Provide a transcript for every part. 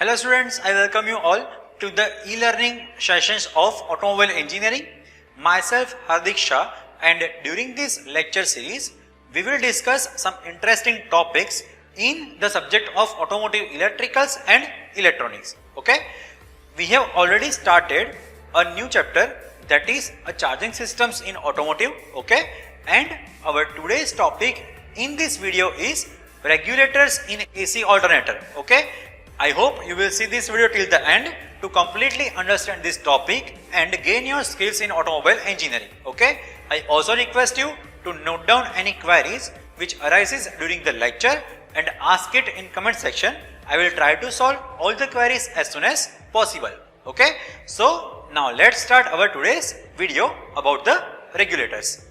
Hello students, I welcome you all to the e-learning sessions of Automobile Engineering. Myself Hardik Shah, and during this lecture series, we will discuss some interesting topics in the subject of automotive electricals and electronics. Okay, we have already started a new chapter, that is a charging systems in automotive. Okay, and our today's topic in this video is regulators in AC alternator. Okay, I hope you will see this video till the end to completely understand this topic and gain your skills in automobile engineering. Okay, I also request you to note down any queries which arises during the lecture and ask it in comment section. I will try to solve all the queries as soon as possible. Okay, so now let's start our today's video about the regulators.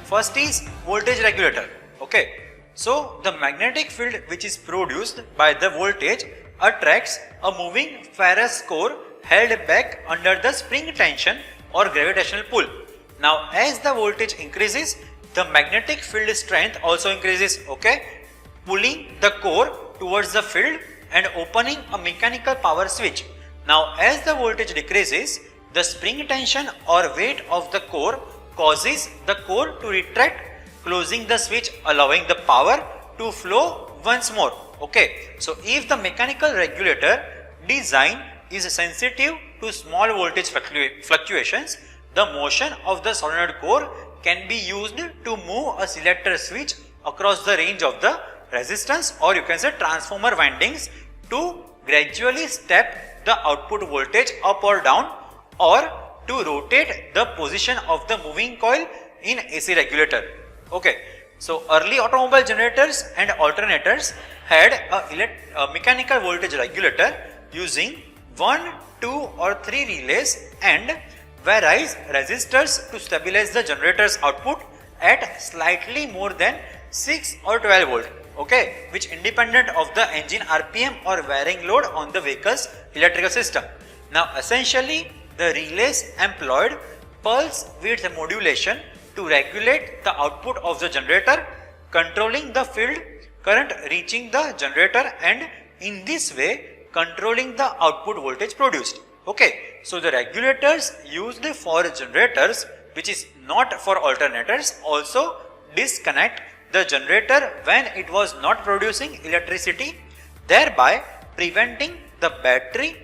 First is voltage regulator. Okay, so the magnetic field which is produced by the voltage attracts a moving ferrous core held back under the spring tension or gravitational pull. Now as the voltage increases, the magnetic field strength also increases, okay, pulling the core towards the field and opening a mechanical power switch. Now as the voltage decreases, the spring tension or weight of the core causes the core to retract, closing the switch, allowing the power to flow once more. Okay, so if the mechanical regulator design is sensitive to small voltage fluctuations, the motion of the solenoid core can be used to move a selector switch across the range of the resistance, or you can say transformer windings, to gradually step the output voltage up or down, or to rotate the position of the moving coil in AC regulator. Okay, so early automobile generators and alternators had a mechanical voltage regulator using 1, 2 or 3 relays and various resistors to stabilize the generator's output at slightly more than 6 or 12 volt, okay, which independent of the engine RPM or varying load on the vehicle's electrical system. Now essentially the relays employed pulse width modulation to regulate the output of the generator, controlling the field current reaching the generator, and in this way controlling the output voltage produced. Okay, so the regulators used for generators, which is not for alternators, also disconnect the generator when it was not producing electricity, thereby preventing the battery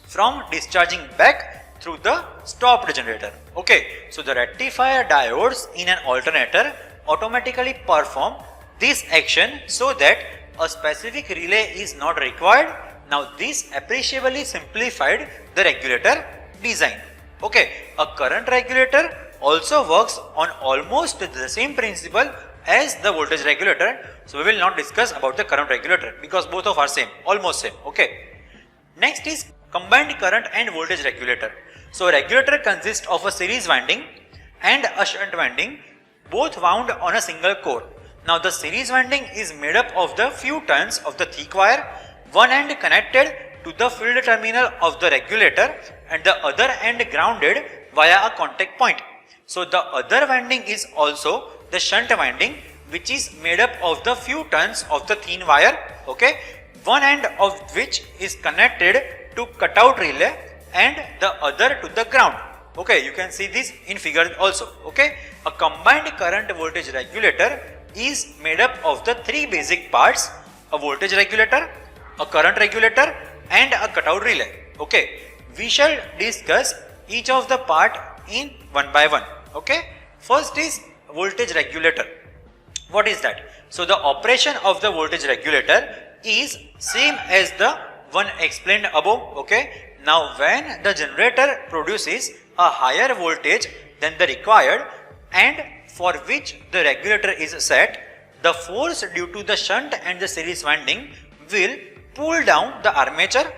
from discharging back through the stopped generator. Okay, so the rectifier diodes in an alternator automatically perform this action so that a specific relay is not required. Now this appreciably simplified the regulator design. Okay, a current regulator also works on almost the same principle as the voltage regulator. So we will not discuss about the current regulator because both of are same, almost same. Okay. Next is combined current and voltage regulator. So a regulator consists of a series winding and a shunt winding, both wound on a single core. Now the series winding is made up of the few turns of the thick wire, one end connected to the field terminal of the regulator and the other end grounded via a contact point. So the other winding is also the shunt winding, which is made up of the few turns of the thin wire, okay, one end of which is connected to cutout relay and the other to the ground. Okay, you can see this in figure also. Okay, a combined current voltage regulator is made up of the three basic parts: a voltage regulator, a current regulator and a cutout relay. Okay, we shall discuss each of the part in one by one. Okay, first is voltage regulator. What is that? So the operation of the voltage regulator is same as the one explained above. Okay, now when the generator produces a higher voltage than the required and for which the regulator is set, the force due to the shunt and the series winding will pull down the armature,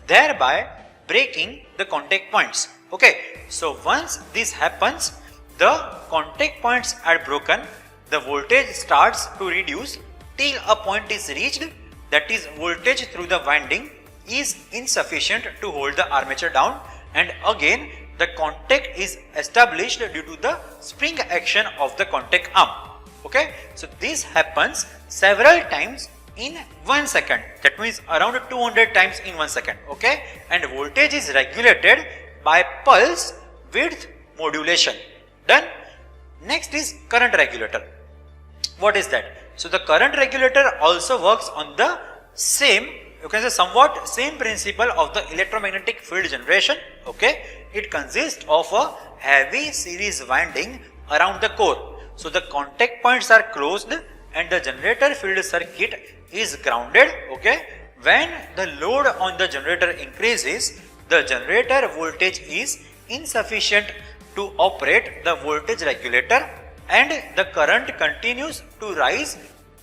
thereby breaking the contact points. Okay, so once this happens, the contact points are broken, the voltage starts to reduce till a point is reached, that is voltage through the winding is insufficient to hold the armature down, and again the contact is established due to the spring action of the contact arm. Okay, so this happens several times in 1 second. That means around 200 times in 1 second. Okay, and voltage is regulated by pulse width modulation. Done. Next is current regulator. What is that? So the current regulator also works on the same, you can say somewhat same principle of the electromagnetic field generation. Okay, it consists of a heavy series winding around the core. So the contact points are closed and the generator field circuit is grounded. Okay, when the load on the generator increases, the generator voltage is insufficient to operate the voltage regulator, and the current continues to rise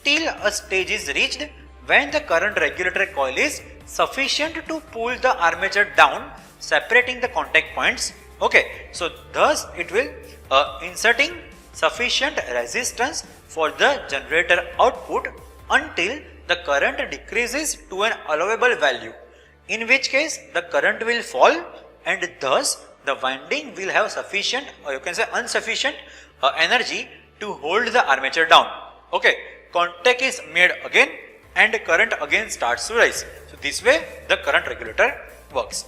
till a stage is reached when the current regulator coil is sufficient to pull the armature down, separating the contact points. Okay, so thus it will inserting sufficient resistance for the generator output until the current decreases to an allowable value, in which case the current will fall and thus the winding will have sufficient, or you can say insufficient energy to hold the armature down. Okay, contact is made again and current again starts to rise. So this way the current regulator works.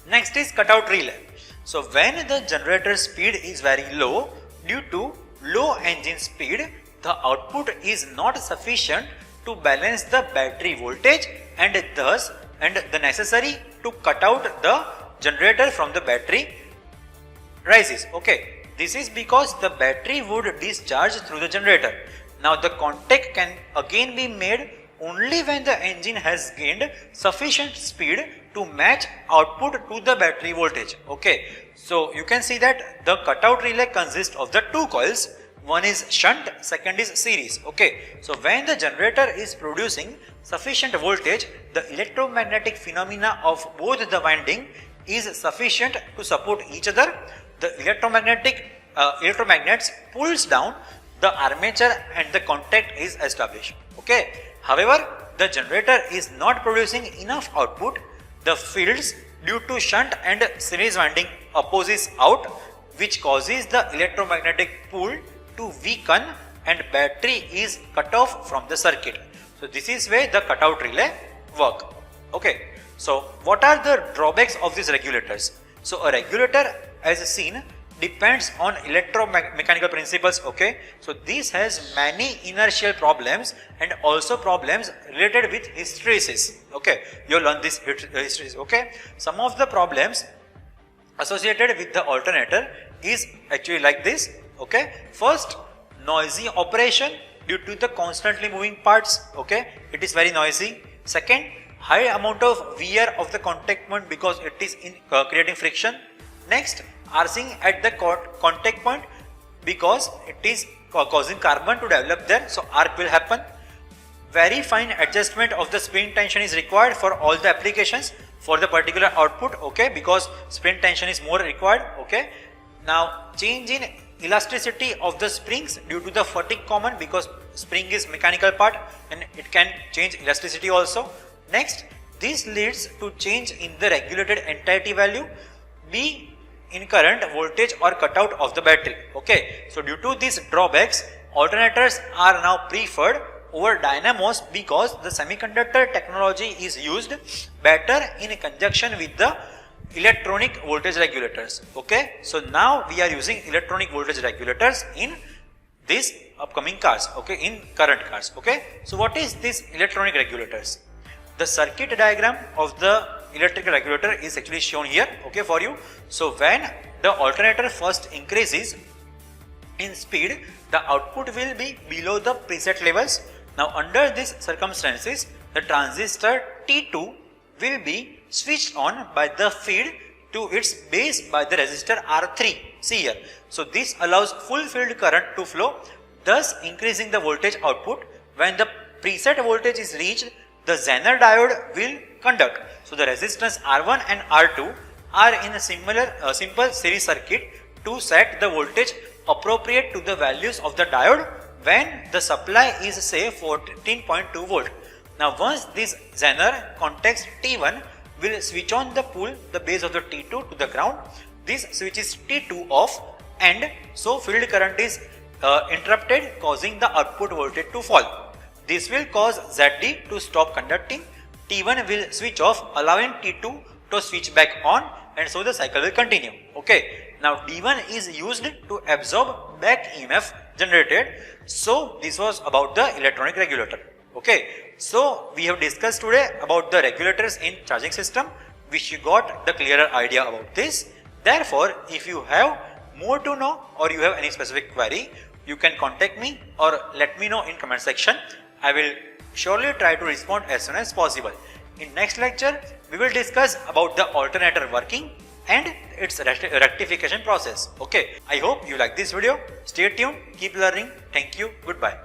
Next is cutout relay. So when the generator speed is very low, due to low engine speed, the output is not sufficient to balance the battery voltage, and thus the necessary to cut out the generator from the battery rises. Okay, this is because the battery would discharge through the generator. Now the contact can again be made only when the engine has gained sufficient speed to match output to the battery voltage. Okay, so you can see that the cutout relay consists of the two coils. One is shunt, second is series. Okay, so when the generator is producing sufficient voltage, the electromagnetic phenomena of both the winding is sufficient to support each other. The electromagnets pulls down the armature and the contact is established. Okay, however, the generator is not producing enough output. The fields due to shunt and series winding opposes out, which causes the electromagnetic pull to weaken and battery is cut off from the circuit. So this is where the cutout relay work. Okay, so what are the drawbacks of these regulators? So a regulator, as seen, depends on electromechanical principles. Okay, so this has many inertial problems and also problems related with hysteresis. Okay, you learn this hysteresis. Okay, some of the problems associated with the alternator is actually like this. Okay, first, noisy operation due to the constantly moving parts. Okay, it is very noisy. Second, high amount of wear of the contact point because it is creating friction. Next, arcing at the contact point because it is causing carbon to develop there, so arc will happen. Very fine adjustment of the spring tension is required for all the applications for the particular output. Okay, because spring tension is more required. Okay, now change in elasticity of the springs due to the fatigue common because spring is mechanical part and it can change elasticity also. Next, this leads to change in the regulated entity value, be in current, voltage or cutout of the battery. Okay, so due to these drawbacks, alternators are now preferred over dynamos because the semiconductor technology is used better in conjunction with the electronic voltage regulators. Okay, so now we are using electronic voltage regulators in these upcoming cars. Okay, in current cars. Okay, so what is this electronic regulators? The circuit diagram of the electrical regulator is actually shown here. Okay, for you. So when the alternator first increases in speed, the output will be below the preset levels. Now under these circumstances, the transistor T2 will be switched on by the feed to its base by the resistor R3. See here. So this allows full field current to flow, thus increasing the voltage output. When the preset voltage is reached, the Zener diode will conduct. So the resistance R1 and R2 are in a simple series circuit to set the voltage appropriate to the values of the diode when the supply is say 14.2 volt. Now once this Zener contacts T1 will switch on the pull the base of the T2 to the ground. this switch is T2 off, and so field current is interrupted, causing the output voltage to fall. This will cause ZD to stop conducting. T1 will switch off, allowing T2 to switch back on, and so the cycle will continue. Okay, now D1 is used to absorb back EMF generated. So this was about the electronic regulator. Okay, so we have discussed today about the regulators in charging system, which you got the clearer idea about this. Therefore, if you have more to know or you have any specific query, you can contact me or let me know in comment section. I will surely try to respond as soon as possible. In next lecture, we will discuss about the alternator working and its rectification process. Okay, I hope you like this video. Stay tuned, keep learning. Thank you, goodbye.